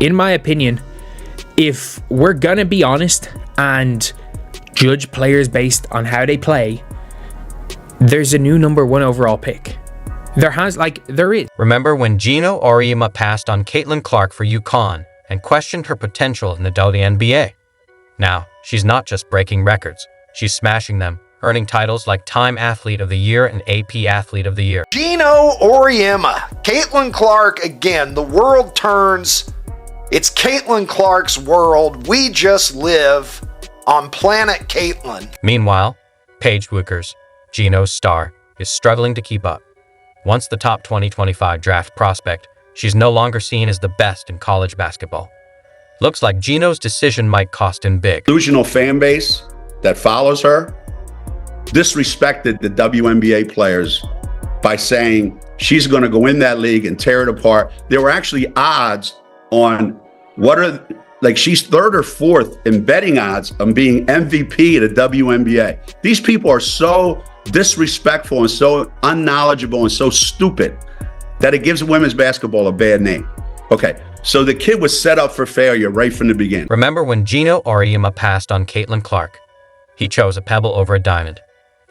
in my opinion, if we're gonna be honest and judge players based on how they play, there's a new number 1 overall pick. There is. Remember when Geno Auriemma passed on Caitlin Clark for UConn and questioned her potential in the WNBA? Now, she's not just breaking records, she's smashing them, earning titles like Time Athlete of the Year and AP Athlete of the Year. Geno Auriemma, Caitlin Clark again. The world turns. It's Caitlin Clark's world. We just live on planet Caitlin. Meanwhile, Paige Bueckers, Geno's star, is struggling to keep up. Once the top 2025 draft prospect, she's no longer seen as the best in college basketball. Looks like Geno's decision might cost him big. Delusional fan base that follows her disrespected the WNBA players by saying she's going to go in that league and tear it apart. There were actually odds on she's 3rd or 4th in betting odds on being MVP of the WNBA. These people are so disrespectful and so unknowledgeable and so stupid that it gives women's basketball a bad name. Okay, so the kid was set up for failure right from the beginning. Remember when Geno Auriemma passed on Caitlin Clark? He chose a pebble over a diamond.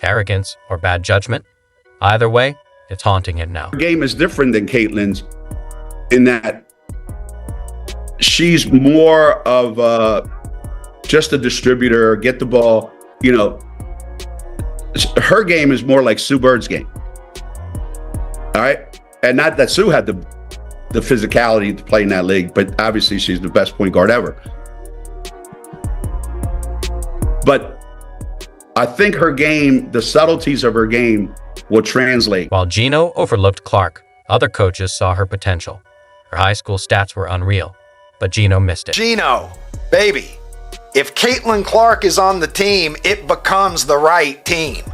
Arrogance or bad judgment? Either way, it's haunting him now. Her game is different than Caitlin's in that she's more of just a distributor, get the ball, her game is more like Sue Bird's game. All right? And not that Sue had the physicality to play in that league, but obviously she's the best point guard ever. But I think her game, the subtleties of her game will translate. While Geno overlooked Clark, other coaches saw her potential. Her high school stats were unreal, but Geno missed it. Geno, baby, if Caitlin Clark is on the team, it becomes the right team.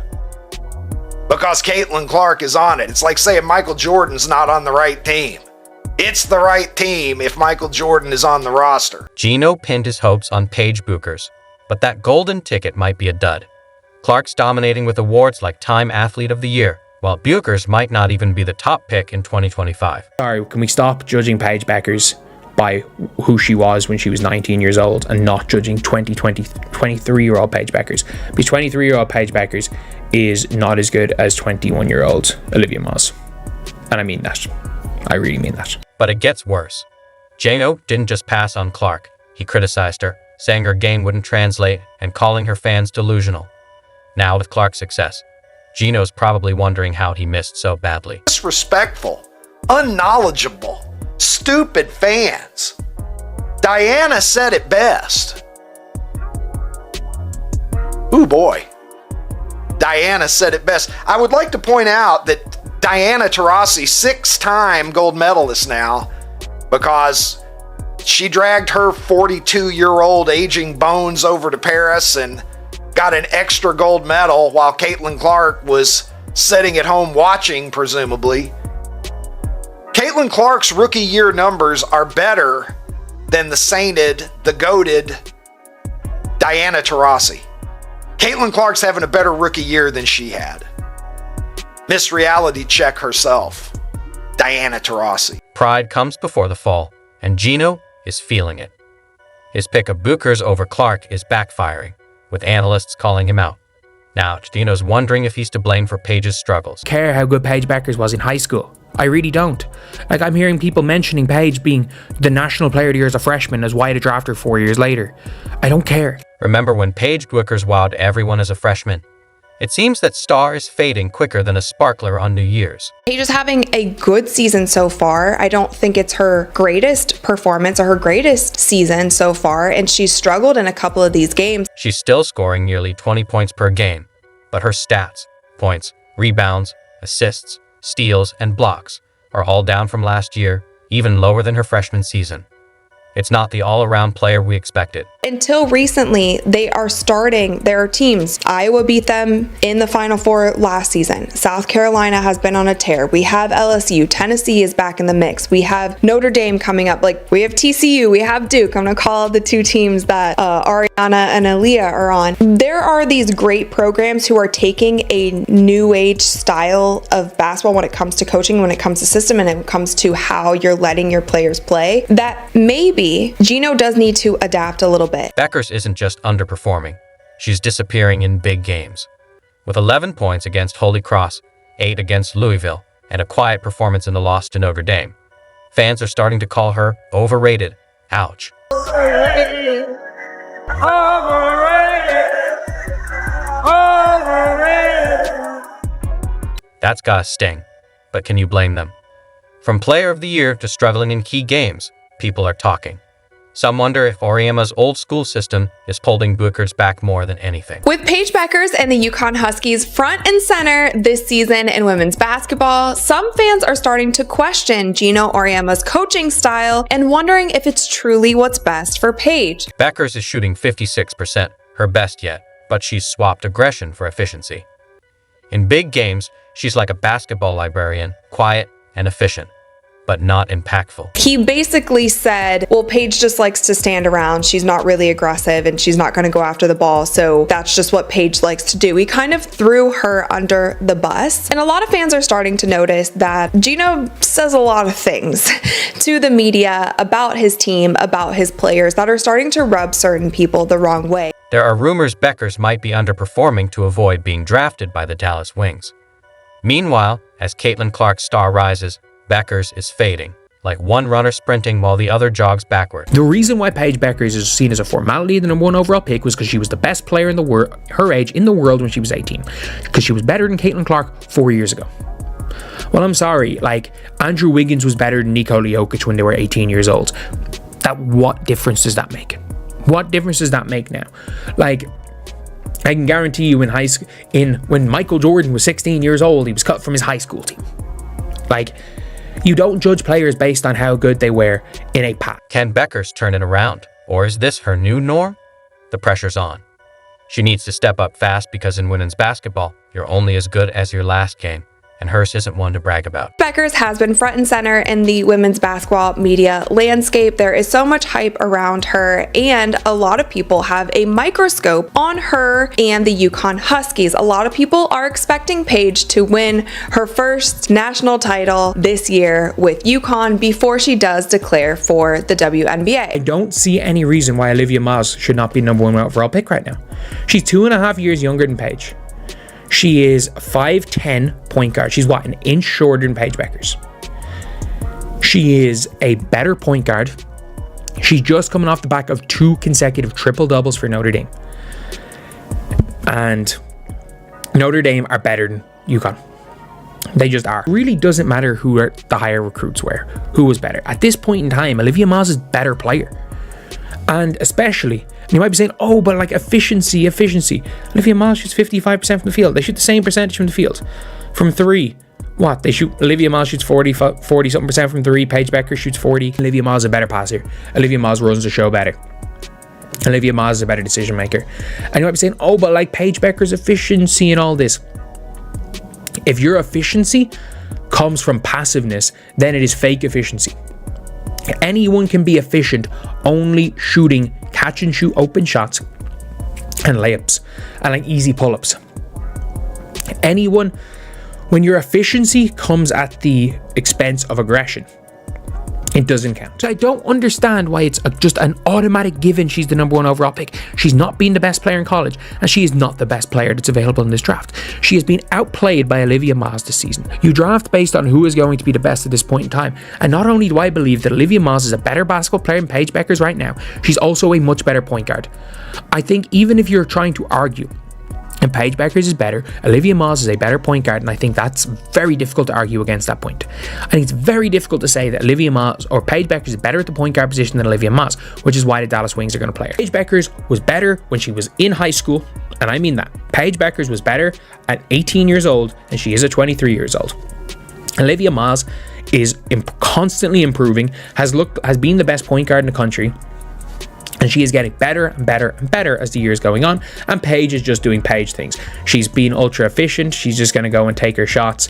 Because Caitlin Clark is on it. It's like saying Michael Jordan's not on the right team. It's the right team if Michael Jordan is on the roster. Geno pinned his hopes on Paige Bueckers, but that golden ticket might be a dud. Clark's dominating with awards like Time Athlete of the Year, while Bueckers might not even be the top pick in 2025. Sorry, can we stop judging Paige Bueckers by who she was when she was 19 years old and not judging 23-year-old Paige Bueckers? Because 23-year-old Paige Bueckers is not as good as 21-year-old Olivia Moss. And I mean that. I really mean that. But it gets worse. Geno didn't just pass on Clark. He criticized her, saying her game wouldn't translate and calling her fans delusional. Now with Clark's success, Geno's probably wondering how he missed so badly. Disrespectful, unknowledgeable, stupid fans. Diana said it best. Ooh boy. Diana said it best. I would like to point out that Diana Taurasi, 6-time gold medalist now, because she dragged her 42-year-old aging bones over to Paris and got an extra gold medal while Caitlin Clark was sitting at home watching, presumably. Caitlin Clark's rookie year numbers are better than the sainted, the goated Diana Taurasi. Caitlin Clark's having a better rookie year than she had. Miss Reality Check herself, Diana Taurasi. Pride comes before the fall, and Geno is feeling it. His pick of Bueckers over Clark is backfiring, with analysts calling him out. Now, Geno's wondering if he's to blame for Paige's struggles. Care how good Paige Bueckers was in high school. I really don't. I'm hearing people mentioning Paige being the National Player of the Year as a freshman, as why to draft her 4 years later. I don't care. Remember when Paige Bueckers wowed everyone as a freshman? It seems that star is fading quicker than a sparkler on New Year's. Paige is having a good season so far. I don't think it's her greatest performance or her greatest season so far, and she's struggled in a couple of these games. She's still scoring nearly 20 points per game, but her stats, points, rebounds, assists, steals, and blocks are all down from last year, even lower than her freshman season. It's not the all-around player we expected. until recently, they are starting their teams. Iowa beat them in the Final Four last season. South Carolina has been on a tear. We have LSU. Tennessee is back in the mix. We have Notre Dame coming up. Like, we have TCU. We have Duke. I'm going to call out the two teams that Ariana and Aaliyah are on. There are these great programs who are taking a new age style of basketball when it comes to coaching, when it comes to system, and when it comes to how you're letting your players play, that maybe Geno does need to adapt a little bit. Bueckers isn't just underperforming. She's disappearing in big games. With 11 points against Holy Cross, 8 against Louisville, and a quiet performance in the loss to Notre Dame, fans are starting to call her overrated. Ouch. Overrated. That's gotta sting. But can you blame them? From Player of the Year to struggling in key games, people are talking. Some wonder if Auriemma's old school system is holding Bueckers back more than anything. With Paige Bueckers and the UConn Huskies front and center this season in women's basketball, some fans are starting to question Geno Auriemma's coaching style and wondering if it's truly what's best for Paige. Bueckers is shooting 56%, her best yet, but she's swapped aggression for efficiency. In big games, she's like a basketball librarian, quiet and efficient, but not impactful. He basically said, well, Paige just likes to stand around. She's not really aggressive and she's not going to go after the ball. So that's just what Paige likes to do. He kind of threw her under the bus. And a lot of fans are starting to notice that Geno says a lot of things to the media about his team, about his players that are starting to rub certain people the wrong way. There are rumors Bueckers might be underperforming to avoid being drafted by the Dallas Wings. Meanwhile, as Caitlin Clark's star rises, Bueckers is fading, like one runner sprinting while the other jogs backward. The reason why Paige Bueckers is seen as a formality, the number 1 overall pick, was because she was the best player in the world, her age, in the world when she was 18. Because she was better than Caitlin Clark 4 years ago. Well, I'm sorry, like, Andrew Wiggins was better than Nikola Jokic when they were 18 years old. What difference does that make? What difference does that make now? Like, I can guarantee you when Michael Jordan was 16 years old, he was cut from his high school team. Like, you don't judge players based on how good they were in a pack. Can Bueckers turn it around? Or is this her new norm? The pressure's on. She needs to step up fast because in women's basketball, you're only as good as your last game, and hers isn't one to brag about. Bueckers has been front and center in the women's basketball media landscape. There is so much hype around her, and a lot of people have a microscope on her and the UConn Huskies. A lot of people are expecting Paige to win her first national title this year with UConn before she does declare for the WNBA. I don't see any reason why Olivia Moss should not be number 1 overall pick right now. She's 2.5 years younger than Paige. She is 5'10" point guard. She's an inch shorter than Paige Bueckers. She is a better point guard. She's just coming off the back of 2 consecutive triple doubles for Notre Dame. And Notre Dame are better than UConn. They just are. It really doesn't matter who the higher recruits were, who was better. At this point in time, Olivia Moss is a better player. And especially, you might be saying, oh, but like efficiency. Olivia Moss shoots 55% from the field. They shoot the same percentage from the field. From 3, Olivia Moss shoots 40-something% from 3. Paige Bueckers shoots 40. Olivia Moss is a better passer. Olivia Moss runs the show better. Olivia Moss is a better decision maker. And you might be saying, oh, but like Paige Bueckers' efficiency and all this. If your efficiency comes from passiveness, then it is fake efficiency. Anyone can be efficient only shooting catch and shoot open shots and layups and like easy pull-ups. When your efficiency comes at the expense of aggression, it doesn't count. So I don't understand why it's just an automatic given she's the number 1 overall pick. She's not been the best player in college, and she is not the best player that's available in this draft. She has been outplayed by Olivia Moss this season. You draft based on who is going to be the best at this point in time. And not only do I believe that Olivia Moss is a better basketball player than Paige Bueckers right now, she's also a much better point guard. I think even if you're trying to argue and Paige Bueckers is better, Olivia Moss is a better point guard, and I think that's very difficult to argue against that point. I think it's very difficult to say that Olivia Moss or Paige Bueckers is better at the point guard position than Olivia Moss, which is why the Dallas Wings are going to play her. Paige Bueckers was better when she was in high school, and I mean that. Paige Bueckers was better at 18 years old than she is at 23 years old. Olivia Moss is constantly improving, has been the best point guard in the country, And she is getting better and better and better as the year's going on. And Paige is just doing Paige things. She's being ultra efficient. She's just going to go and take her shots.